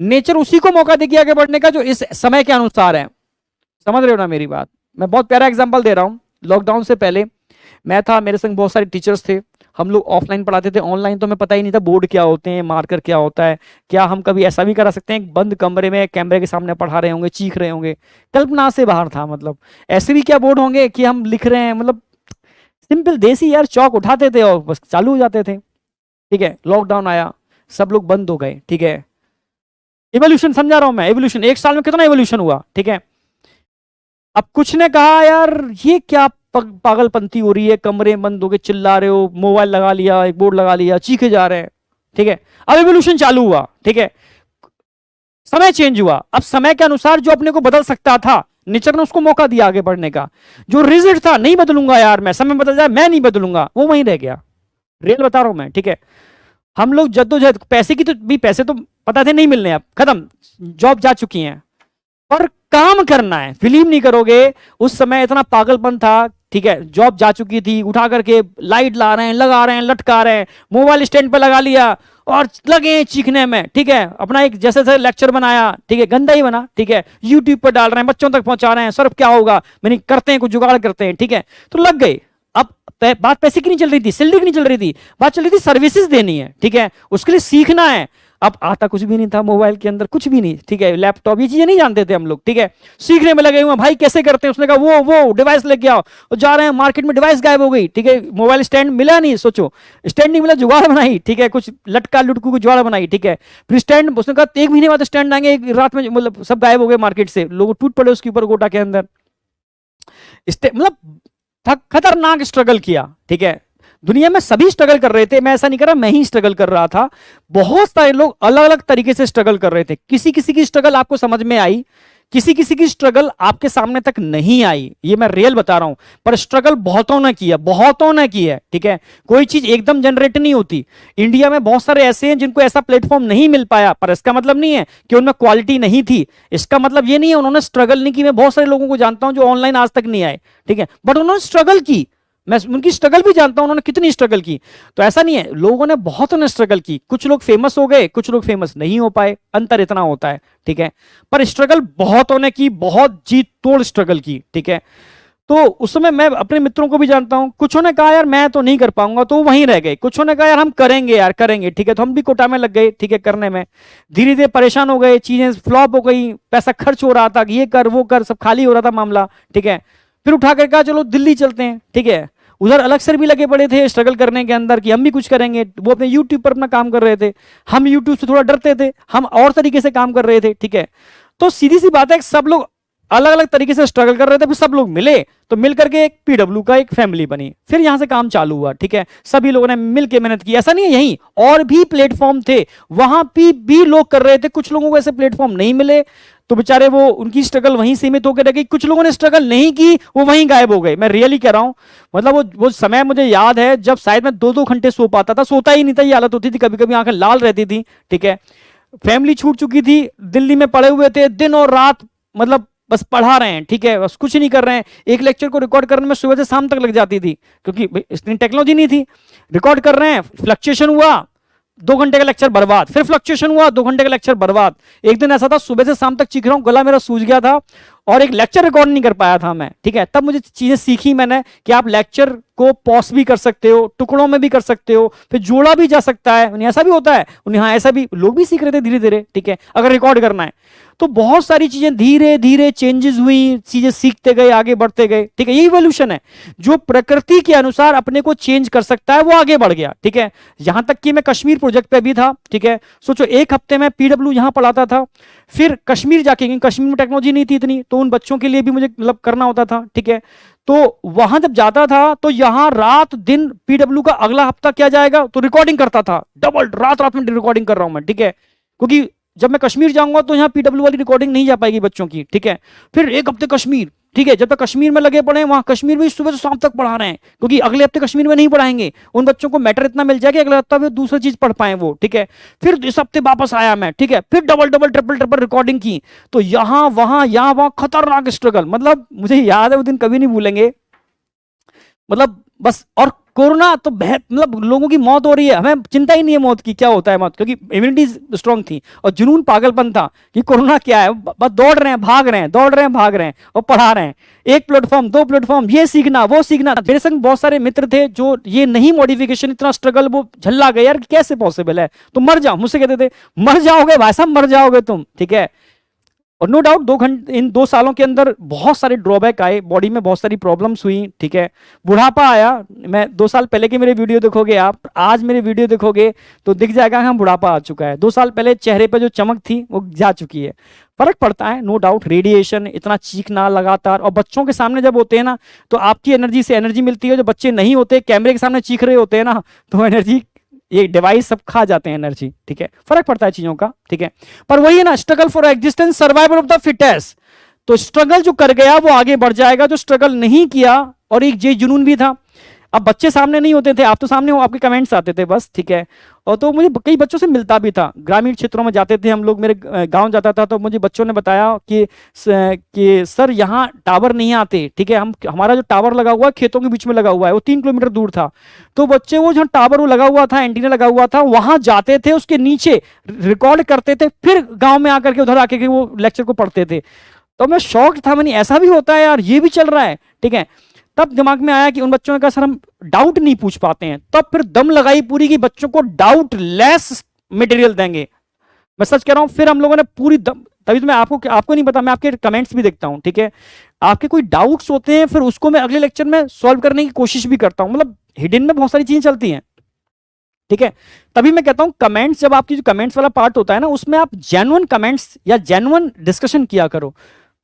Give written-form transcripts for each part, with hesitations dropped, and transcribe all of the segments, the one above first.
Nature उसी को मौका देगी आगे बढ़ने का जो इस समय के अनुसार है। समझ रहे हो ना मेरी बात? मैं बहुत प्यारा एग्जांपल दे रहा हूं। लॉकडाउन से पहले मैं था, मेरे संग बहुत सारे टीचर्स थे, हम लोग ऑफलाइन पढ़ाते थे। ऑनलाइन तो हमें पता ही नहीं था बोर्ड क्या होते हैं, मार्कर क्या होता है। क्या हम कभी ऐसा भी करा सकते हैं बंद कमरे में कैमरे के सामने पढ़ा रहे होंगे, चीख रहे होंगे? कल्पना से बाहर था। मतलब ऐसे भी क्या बोर्ड होंगे कि हम लिख रहे हैं, मतलब सिंपल देसी यार, चौक उठाते थे और बस चालू हो जाते थे। ठीक है, लॉकडाउन आया, सब लोग बंद हो गए। ठीक है, एवोल्यूशन समझा रहा हूं मैं, एवोल्यूशन 1 साल में कितना एवोल्यूशन हुआ। ठीक है, अब कुछ ने कहा यार ये क्या पागलपंती हो रही है, कमरे बंद हो गए, चिल्ला रहे हो, मोबाइल लगा लिया, एक बोर्ड लगा लिया, चीखे जा रहे हैं। ठीक है, अब एवोल्यूशन चालू हुआ। ठीक है, समय चेंज हुआ। अब समय के अनुसार जो अपने को बदल सकता था, नेचर ने उसको मौका दिया आगे बढ़ने का। जो रिजिड था, नहीं बदलूंगा यार मैं, समय बदल जाए मैं नहीं बदलूंगा, वो वहीं रह गया। रियल बता रहा हूं मैं। ठीक है, हम लोग जद्दोजहद, पैसे की तो भी, पैसे तो पता थे नहीं मिलने, अब खत्म, जॉब जा चुकी हैं, पर काम करना है, फिल्म नहीं करोगे। उस समय इतना पागलपन था। ठीक है, जॉब जा चुकी थी, उठा करके लाइट ला रहे हैं, लगा रहे हैं, लटका रहे हैं, मोबाइल स्टैंड पे लगा लिया और लगे चीखने में। ठीक है, अपना एक जैसे से लेक्चर बनाया, ठीक है, गंदा ही बना। ठीक है, यूट्यूब पर डाल रहे हैं, बच्चों तक पहुंचा रहे हैं, सर क्या होगा, मैंने करते हैं कुछ जुगाड़ करते हैं। ठीक है, तो लग गए। अब बात पैसे की नहीं चल रही थी, सैलरी की नहीं चल रही थी, बात चल रही थी सर्विसेज देनी है। ठीक है, उसके लिए सीखना है। अब आता कुछ भी नहीं था मोबाइल के अंदर, कुछ भी नहीं। ठीक है, लैपटॉप, ये चीजें नहीं जानते थे हम लोग। ठीक है, सीखने में लगे हुए, भाई कैसे करते हैं? उसने कहा वो डिवाइस लेके आओ, और जा रहे हैं मार्केट में, डिवाइस गायब हो गई। ठीक है, मोबाइल स्टैंड मिला नहीं, सोचो, स्टैंड नहीं मिला, जुगाड़ बनाई। ठीक है, कुछ लटका लुटकू को जुगाड़ बनाई। ठीक है, फिर स्टैंड, उसने कहा 1 महीने बाद स्टैंड आएंगे, एक रात में मतलब सब गायब हो गए मार्केट से, लोग टूट पड़े उसके ऊपर गोटा के अंदर। मतलब खतरनाक स्ट्रगल किया। ठीक है, दुनिया में सभी स्ट्रगल कर रहे थे, मैं ऐसा नहीं कर रहा मैं ही स्ट्रगल कर रहा था, बहुत सारे लोग अलग अलग तरीके से स्ट्रगल कर रहे थे। किसी किसी की स्ट्रगल आपको समझ में आई, किसी किसी की स्ट्रगल आपके सामने तक नहीं आई, ये मैं रियल बता रहा हूं। पर स्ट्रगल बहुतों ने किया, बहुतों ने की है। ठीक है, कोई चीज एकदम जनरेट नहीं होती। इंडिया में बहुत सारे ऐसे हैं जिनको ऐसा प्लेटफॉर्म नहीं मिल पाया, पर इसका मतलब नहीं है कि उनमें क्वालिटी नहीं थी। इसका मतलब ये नहीं है उन्होंने स्ट्रगल नहीं की। मैं बहुत सारे लोगों को जानता हूं जो ऑनलाइन आज तक नहीं आए। ठीक है, बट उन्होंने स्ट्रगल की, मैं उनकी स्ट्रगल भी जानता हूं, उन्होंने कितनी स्ट्रगल की। तो ऐसा नहीं है, लोगों ने बहुतों ने स्ट्रगल की, कुछ लोग फेमस हो गए, कुछ लोग फेमस नहीं हो पाए, अंतर इतना होता है। ठीक है, पर स्ट्रगल बहुतों ने की, बहुत जी तोड़ स्ट्रगल की। ठीक है, तो उस समय मैं अपने मित्रों को भी जानता हूं, कुछों ने कहा यार मैं तो नहीं कर पाऊंगा, तो वहीं रह गए। कुछों ने कहा यार हम करेंगे यार, करेंगे। ठीक है, तो हम भी कोटा में लग गए। ठीक है, करने में धीरे धीरे परेशान हो गए, चीजें फ्लॉप हो गई, पैसा खर्च हो रहा था, ये कर वो कर, सब खाली हो रहा था मामला। ठीक है, फिर उठा कर कहा चलो दिल्ली चलते हैं। ठीक है, उधर अलग सर भी लगे पड़े थे स्ट्रगल करने के अंदर कि हम भी कुछ करेंगे। वो अपने यूट्यूब पर अपना काम कर रहे थे, हम यूट्यूब से थोड़ा डरते थे, हम और तरीके से काम कर रहे थे। ठीक है, तो सीधी सी बात है, सब लोग अलग अलग तरीके से स्ट्रगल कर रहे थे, फिर सब लोग मिले तो मिल करके एक पीडब्ल्यू का एक फैमिली बनी, फिर यहां से काम चालू हुआ। ठीक है, सभी लोगों ने मिलकर मेहनत की। ऐसा नहीं है, यहीं और भी प्लेटफॉर्म थे, वहां भी लोग कर रहे थे। कुछ लोगों को ऐसे प्लेटफॉर्म नहीं मिले तो बेचारे वो उनकी स्ट्रगल वहीं सीमित होकर रह गई। कुछ लोगों ने स्ट्रगल नहीं की, वो वहीं गायब हो गए। मैं रियली कह रहा हूं, मतलब वो समय मुझे याद है जब शायद मैं 2-2 घंटे सो पाता था, सोता ही नहीं था, ये हालत होती थी, कभी कभी आंखें लाल रहती थी। ठीक है, फैमिली छूट चुकी थी, दिल्ली में पड़े हुए थे, दिन और रात मतलब बस पढ़ा रहे हैं। ठीक है, बस कुछ नहीं कर रहे हैं। एक लेक्चर को रिकॉर्ड करने में सुबह से शाम तक लग जाती थी, क्योंकि इतनी टेक्नोलॉजी नहीं थी। रिकॉर्ड कर रहे हैं, फ्लक्चुएशन हुआ, 2 घंटे का लेक्चर बर्बाद, फिर फ्लक्चुएशन हुआ, 2 घंटे का लेक्चर बर्बाद। एक दिन ऐसा था, सुबह से शाम तक चीख रहा हूं, गला मेरा सूज गया था और एक लेक्चर रिकॉर्ड नहीं कर पाया था मैं। ठीक है, तब मुझे चीजें सीखी मैंने कि आप लेक्चर को पॉज भी कर सकते हो, टुकड़ों में भी कर सकते हो, फिर जोड़ा भी जा सकता है। ऐसा भी होता है, हाँ ऐसा भी लोग भी सीख रहे थे धीरे धीरे। ठीक है, अगर रिकॉर्ड करना है तो बहुत सारी चीजें धीरे धीरे चेंजेस हुई, चीजें सीखते गए, आगे बढ़ते गए। ठीक है, ये इवोल्यूशन है, जो प्रकृति के अनुसार अपने को चेंज कर सकता है वो आगे बढ़ गया। ठीक है, यहां तक कि मैं कश्मीर प्रोजेक्ट पे भी था। ठीक है, सोचो 1 हफ्ते में पीडब्ल्यू यहां पढ़ाता था, फिर कश्मीर जाके, क्योंकि कश्मीर में टेक्नोलॉजी नहीं थी इतनी, तो उन बच्चों के लिए भी मुझे मतलब करना होता था। ठीक है, तो वहां जब जाता था तो यहां रात दिन पीडब्ल्यू का अगला हफ्ता क्या जाएगा तो रिकॉर्डिंग करता था, डबल रात रात में रिकॉर्डिंग कर रहा हूं मैं। ठीक है, क्योंकि जब मैं कश्मीर जाऊंगा तो यहां पीडब्ल्यू वाली रिकॉर्डिंग नहीं जा पाएगी बच्चों की। ठीक है, फिर 1 हफ्ते कश्मीर। ठीक है, जब तक कश्मीर में लगे पड़े, वहां कश्मीर में सुबह से शाम तक पढ़ा रहे हैं, क्योंकि अगले हफ्ते कश्मीर में नहीं पढ़ाएंगे। उन बच्चों को मैटर इतना मिल जाएगा अगले हफ्ते दूसरी चीज पढ़ पाए वो। ठीक है, फिर इस हफ्ते वापस आया मैं। ठीक है, फिर double double triple triple recording की, तो यहां वहां खतरनाक स्ट्रगल। मतलब मुझे याद है वो दिन कभी नहीं भूलेंगे, मतलब बस। और कोरोना तो मतलब लोगों की मौत हो रही है, हमें चिंता ही नहीं है मौत की, क्या होता है मौत, क्योंकि इम्यूनिटी स्ट्रांग थी और जुनून पागलपन था कि कोरोना क्या है, बस दौड़ रहे हैं भाग रहे हैं, दौड़ रहे हैं भाग रहे हैं और पढ़ा रहे हैं, एक प्लेटफॉर्म दो प्लेटफॉर्म, ये सीखना वो सीखना। मेरे संग बहुत सारे मित्र थे जो ये नहीं मॉडिफिकेशन इतना स्ट्रगल, वो झल्ला गए यार कैसे पॉसिबल है, तुम मर जाओ, मुझसे कहते थे मर जाओगे भाई साहब, मर जाओगे तुम, ठीक है। और नो डाउट 2 घंटे इन 2 सालों के अंदर बहुत सारे ड्रॉबैक आए, बॉडी में बहुत सारी प्रॉब्लम्स हुई, ठीक है, बुढ़ापा आया। मैं 2 साल पहले के मेरे वीडियो देखोगे आप, आज मेरे वीडियो देखोगे तो दिख जाएगा हम बुढ़ापा आ चुका है। 2 साल पहले चेहरे पे जो चमक थी वो जा चुकी है, फर्क पड़ता है नो डाउट। रेडिएशन, इतना चीखना लगातार, और बच्चों के सामने जब होते हैं ना तो आपकी एनर्जी से एनर्जी मिलती है, जो बच्चे नहीं होते कैमरे के सामने चीख रहे होते हैं ना तो एनर्जी, ये डिवाइस सब खा जाते हैं एनर्जी, ठीक है, फर्क पड़ता है चीजों का, ठीक है। पर वही है ना, struggle for existence, survival of the fittest. तो स्ट्रगल जो कर गया वो आगे बढ़ जाएगा, जो स्ट्रगल नहीं किया, और एक जे जुनून भी था। अब बच्चे सामने नहीं होते थे, आप तो सामने हो, आपके कमेंट्स आते थे बस, ठीक है। और तो मुझे कई बच्चों से मिलता भी था, ग्रामीण क्षेत्रों में जाते थे हम लोग, मेरे गांव जाता था तो मुझे बच्चों ने बताया कि सर यहाँ टावर नहीं आते, ठीक है, हमारा जो टावर लगा हुआ है खेतों के बीच में लगा हुआ है, वो 3 किलोमीटर दूर था। तो बच्चे वो जहाँ टावर वो लगा हुआ था, एंटीना लगा हुआ था, वहां जाते थे, उसके नीचे रिकॉर्ड करते थे, फिर गाँव में आकर के उधर आके वो लेक्चर को पढ़ते थे। तो मैं शॉक था, मैंने ऐसा भी होता है यार, ये भी चल रहा है, ठीक है। तब दिमाग में आया कि उन बच्चों ने कहा सर हम डाउट नहीं पूछ पाते हैं, तब फिर दम लगाई पूरी कि बच्चों को डाउट लेस मटेरियल देंगे। मैं सच कह रहा हूं, फिर हम लोगों ने पूरी दम, तभी तो मैं आपको नहीं पता, मैं आपके कमेंट्स भी देखता हूं, ठीक है, आपके कोई डाउट्स होते हैं फिर उसको मैं अगले लेक्चर में सॉल्व करने की कोशिश भी करता हूं, मतलब हिडन में बहुत सारी चीजें चलती हैं, ठीक है। तभी मैं कहता हूं कमेंट्स, जब आपकी जो कमेंट्स वाला पार्ट होता है ना उसमें आप जेन्युइन कमेंट्स या जेन्युइन डिस्कशन किया करो।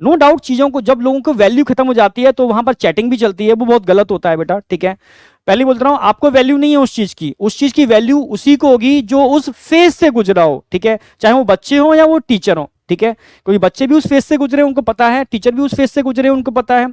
नो डाउट चीजों को, जब लोगों को वैल्यू खत्म हो जाती है तो वहां पर चैटिंग भी चलती है, वो बहुत गलत होता है बेटा, ठीक है। पहले बोलता हूं आपको वैल्यू नहीं है उस चीज की वैल्यू उसी को होगी जो उस फेज से गुजरा हो, ठीक है, चाहे वो बच्चे हो या वो टीचर हो, ठीक है। क्योंकि बच्चे भी उस फेज से गुजरे उनको पता है, टीचर भी उस फेज से गुजरे उनको पता है।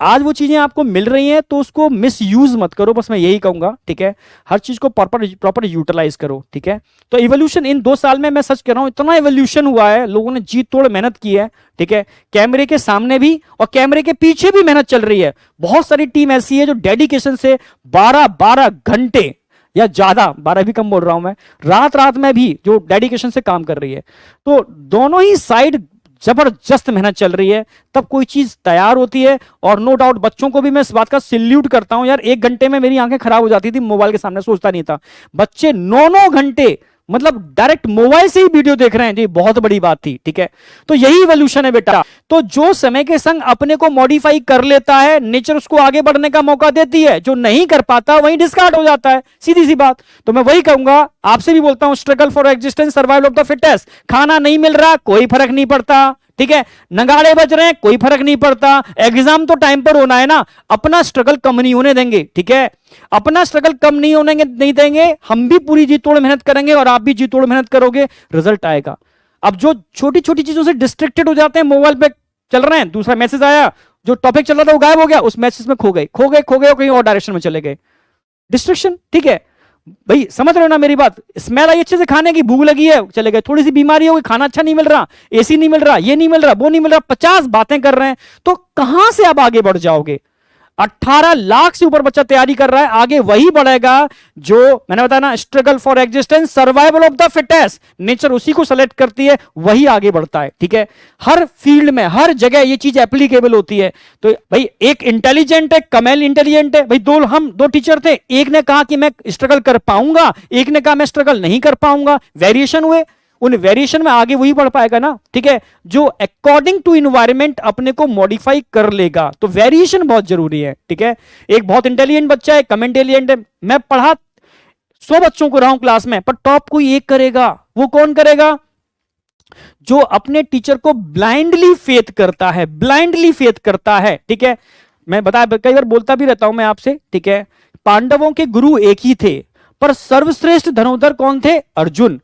आज वो चीजें आपको मिल रही हैं तो उसको मिस यूज मत करो, बस मैं यही कहूंगा, ठीक है। हर चीज को प्रॉपर यूटिलाइज करो, ठीक है। तो इवोल्यूशन इन 2 साल में मैं सच कह रहा हूं इतना इवोल्यूशन हुआ है, लोगों ने जी तोड़ मेहनत की है, ठीक है। कैमरे के सामने भी और कैमरे के पीछे भी मेहनत चल रही है। बहुत सारी टीम ऐसी है जो डेडिकेशन से 12-12 घंटे या ज्यादा, 12 भी कम बोल रहा हूं मैं, रात में भी जो डेडिकेशन से काम कर रही है। तो दोनों ही साइड जबरदस्त मेहनत चल रही है, तब कोई चीज तैयार होती है। और नो डाउट बच्चों को भी मैं इस बात का सैल्यूट करता हूं यार, 1 घंटे में मेरी आंखें खराब हो जाती थी मोबाइल के सामने, सोचता नहीं था। बच्चे 9-9 घंटे मतलब डायरेक्ट मोबाइल से ही वीडियो देख रहे हैं, जी बहुत बड़ी बात थी, ठीक है। तो यही इवोल्यूशन है बेटा। तो जो समय के संग अपने को मॉडिफाई कर लेता है, नेचर उसको आगे बढ़ने का मौका देती है, जो नहीं कर पाता वहीं डिस्कार्ड हो जाता है, सीधी सी बात। तो मैं वही कहूंगा, आपसे भी बोलता हूं, struggle for existence, survival of the fittest. खाना नहीं मिल रहा कोई फर्क नहीं पड़ता, ठीक है, नगाड़े बज रहे हैं कोई फर्क नहीं पड़ता, एग्जाम तो टाइम पर होना है ना, अपना स्ट्रगल कम नहीं होने देंगे, ठीक है, अपना स्ट्रगल कम नहीं देंगे, हम भी पूरी जी तोड़ मेहनत करेंगे और आप भी जी तोड़ मेहनत करोगे, रिजल्ट आएगा। अब जो छोटी छोटी चीजों से डिस्ट्रैक्टेड हो जाते हैं, मोबाइल पे चल रहे हैं, दूसरा मैसेज आया, जो टॉपिक चल रहा था वो गायब हो गया, उस मैसेज में खो गए और कहीं और डायरेक्शन में चले गए, डिस्ट्रैक्शन, ठीक है भाई, समझ रहे हो ना मेरी बात। स्मेल आई अच्छे से खाने की, भूख लगी है, चले गए, थोड़ी सी बीमारी हो गई, खाना अच्छा नहीं मिल रहा, एसी नहीं मिल रहा, ये नहीं मिल रहा, वो नहीं मिल रहा, 50 बातें कर रहे हैं, तो कहां से आप आगे बढ़ जाओगे। 18 लाख से ऊपर बच्चा तैयारी कर रहा है, आगे वही बढ़ेगा जो मैंने बताया ना, struggle for existence, survival of the fittest, nature उसी को सेलेक्ट करती है, वही आगे बढ़ता है, ठीक है। हर फील्ड में हर जगह ये चीज एप्लीकेबल होती है। तो भाई एक इंटेलिजेंट है, कमेल इंटेलिजेंट है, भाई हम दो टीचर थे, एक ने कहा कि मैं स्ट्रगल कर पाऊंगा, एक ने कहा मैं स्ट्रगल नहीं कर पाऊंगा, वेरिएशन हुए, उन वेरिएशन में आगे वही बढ़ पाएगा ना, ठीक है, जो अकॉर्डिंग टू इन्वायरमेंट अपने को मॉडिफाई कर लेगा। तो वेरिएशन बहुत जरूरी है, ठीक है। एक बहुत इंटेलिजेंट बच्चा है, कम इंटेलिजेंट है, मैं पढ़ा 100 बच्चों को रहा हूं क्लास में, पर टॉप कोई एक करेगा, वो कौन करेगा, जो अपने टीचर को ब्लाइंडली फेथ करता है, ठीक है। मैं बताया, कई बार बोलता भी रहता हूं मैं आपसे, ठीक है। पांडवों के गुरु एक ही थे, पर सर्वश्रेष्ठ धनुर्धर कौन थे, अर्जुन।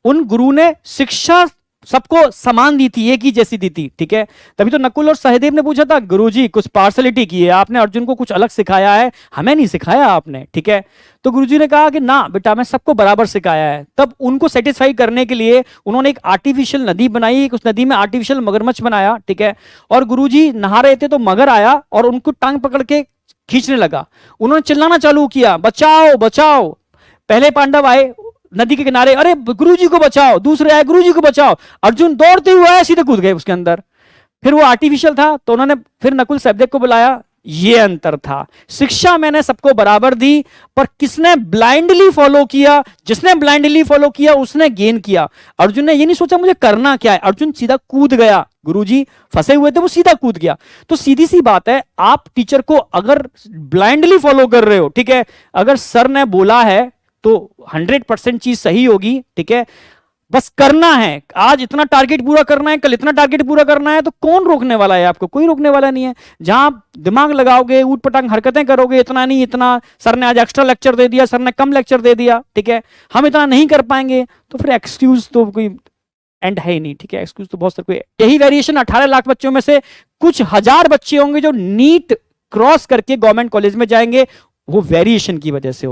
उन गुरु ने शिक्षा सबको समान दी थी, एक ही जैसी दी थी, ठीक है। तभी तो नकुल और सहदेव ने पूछा था, गुरुजी कुछ पार्शलिटी की है आपने, अर्जुन को कुछ अलग सिखाया है, हमें नहीं सिखाया आपने, ठीक है। तो गुरुजी ने कहा कि ना बेटा, मैं सबको बराबर सिखाया है। तब उनको सेटिस्फाई करने के लिए उन्होंने एक आर्टिफिशियल नदी बनाई, उस नदी में आर्टिफिशियल मगरमच्छ बनाया, ठीक है। और गुरुजी नहा रहे थे तो मगर आया और उनको टांग पकड़ के खींचने लगा। उन्होंने चिल्लाना चालू किया, बचाओ बचाओ। पहले पांडव आए नदी के किनारे, अरे गुरुजी को बचाओ। दूसरे आए, गुरुजी को बचाओ। अर्जुन दौड़ते हुए आए, सीधे कूद गए उसके अंदर। फिर वो आर्टिफिशियल था, तो उन्होंने फिर नकुल सहदेव को बुलाया। ये अंतर था। शिक्षा मैंने सबको बराबर दी, पर किसने ब्लाइंडली फॉलो किया, जिसने ब्लाइंडली फॉलो किया उसने गेन किया। अर्जुन ने ये नहीं सोचा मुझे करना क्या है, अर्जुन सीधा कूद गया। गुरुजी फंसे हुए थे, वो सीधा कूद गया। तो सीधी सी बात है, आप टीचर को अगर ब्लाइंडली फॉलो कर रहे हो, ठीक है, अगर सर ने बोला है तो 100% चीज सही होगी, ठीक है, बस करना है। आज इतना टारगेट पूरा करना है, कल इतना टारगेट पूरा करना है, तो कौन रोकने वाला है आपको? कोई रोकने वाला नहीं है। जहां आप दिमाग लगाओगे, ऊट पटांग हरकतें करोगे, इतना नहीं इतना, सर ने आज एक्स्ट्रा लेक्चर दे दिया, सर ने कम लेक्चर दे दिया, ठीक है, हम इतना नहीं कर पाएंगे, तो फिर एक्सक्यूज तो कोई एंड है ही नहीं, ठीक है, एक्सक्यूज तो बहुत सारे। कोई यही वेरिएशन 18 लाख बच्चों में से कुछ हजार बच्चे होंगे जो नीट क्रॉस करके गवर्नमेंट कॉलेज में जाएंगे, वो वेरिएशन की वजह से।